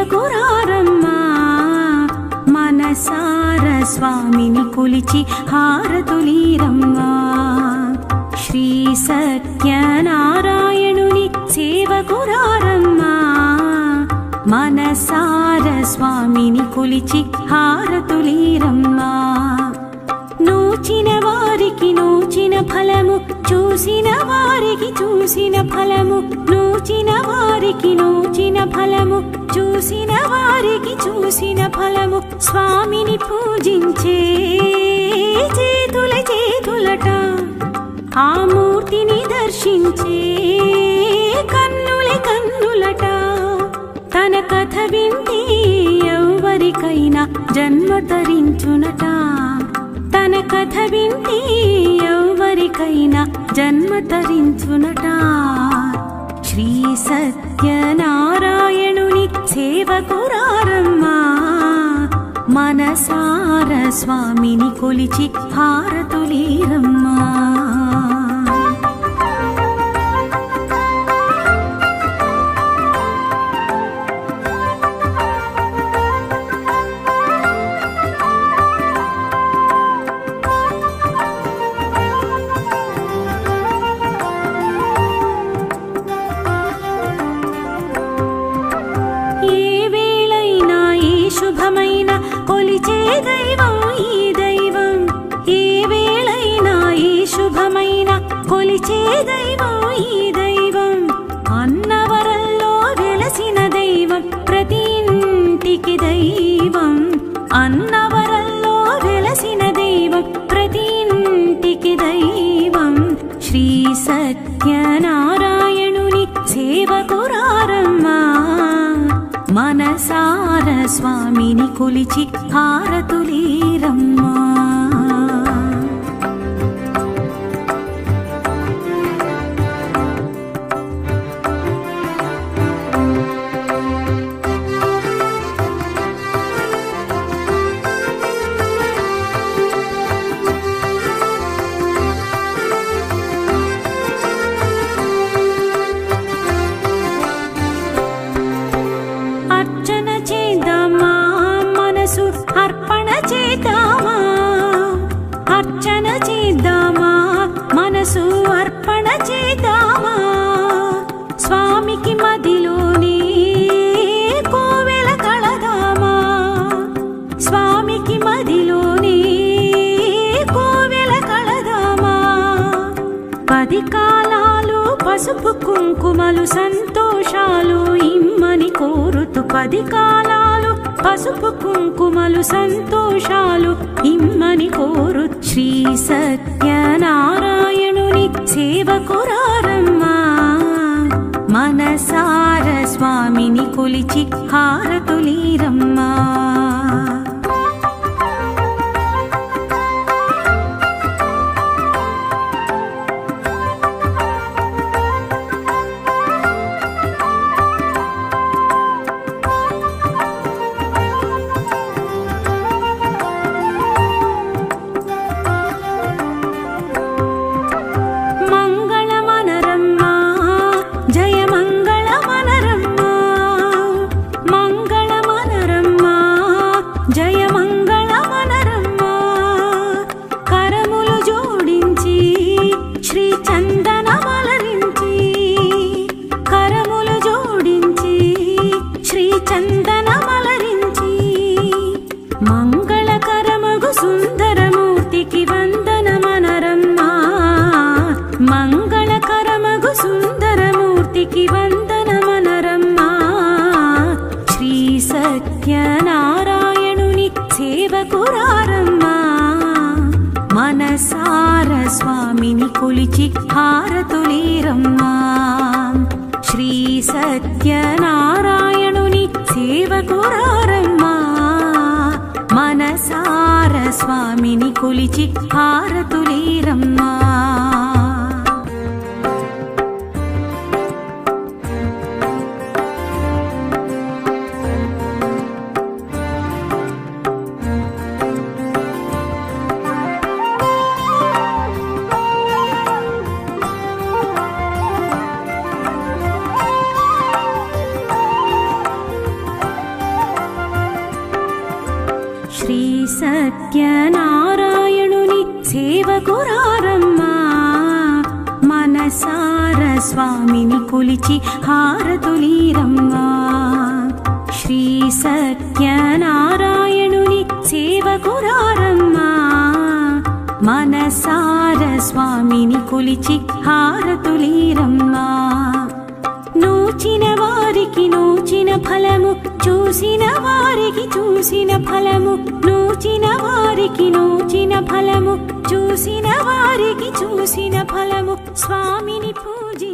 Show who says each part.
Speaker 1: సేవకురారమ్మా మనసార స్వామిని కొలిచి హారతులీరమ్మా శ్రీ సత్యనారాయణుని సేవకురారమ్మా మనసార స్వామిని కొలిచి హారతులీరమ్మా నూచిన వారికి నూచిన ఫలము చూసిన వారికి చూసిన ఫలము నూచిన వారికి నూచిన ఫలము చూసిన వారికి చూసిన ఫలము స్వామిని పూజించే చేతుల చేతులట ఆ మూర్తిని దర్శించే కన్నుల కన్నులట తన కథ వింటే ఎవరికైనా జన్మ తరించునట తన కథ వింటే ఎవరికైనా జన్మ తరించునట శ్రీ సత్యనారాయణుని సేవకురారమ్మా మనసార స్వామిని కొలిచి హారతులీరమ్మా శుభమైన కొలిచే దైవం ఈ దైవం ఏ వేళైనా ఈ శుభమైన కొలిచే దైవం ఈ దైవం అన్నవరంలో వెలసిన దైవం ప్రతి ఇంటికి దైవం అన్నవరంలో వెలసిన దైవం ప్రతి ఇంటికి దైవం శ్రీ సత్యనారాయణుని సేవకురారమ్మా మనసార స్వామిని కొలిచి హారతులీరమ్మా అర్చన చేద్దామా మనసు అర్పణ చేద్దామా అర్చన చేద్దామా మనసు అర్పణ చేద్దామా స్వామికి మదిలోనే కోవెల కళదామా స్వామికి మదిలోనే కోవెల కళదామా 10 కాలాలు పసుపు కుంకుమలు సంతోషాలు ఇమ్మని కోరుతూ 10 కాలాలు పసుపు కుంకుమలు సంతోషాలు ఇమ్మని కోరు శ్రీ సత్యనారాయణుని సేవకురారమ్మా మనసార స్వామిని కొలిచి హారతులీరమ్మా మంగళకరమగు సుందరమూర్తికి వందనమనరమ్మా మంగళకరమగు సుందరమూర్తికి వందనమనరమ్మా శ్రీ సత్యనారాయణుని సేవకురారమ్మా మనసార స్వామిని కొలిచి హారతులీరమ్మా శ్రీ సత్యనారాయణుని సేవకురారమ్మా మనసార స్వామిని కొలిచి హారతులీరమ్మా శ్రీ సత్యనారాయణుని సేవకురారమ్మా మనసార స్వామిని కొలిచి హారతులీరమ్మా శ్రీ సత్యనారాయణుని సేవకురారమ్మా మనసార స్వామిని కొలిచి హారతులీరమ్మా నూచిన వారికి నూచిన ఫలము చూసిన వారికి చూసిన ఫలము నూచిన వారికి నూచిన ఫలము చూసిన వారికి చూసిన ఫలము స్వామిని పూజి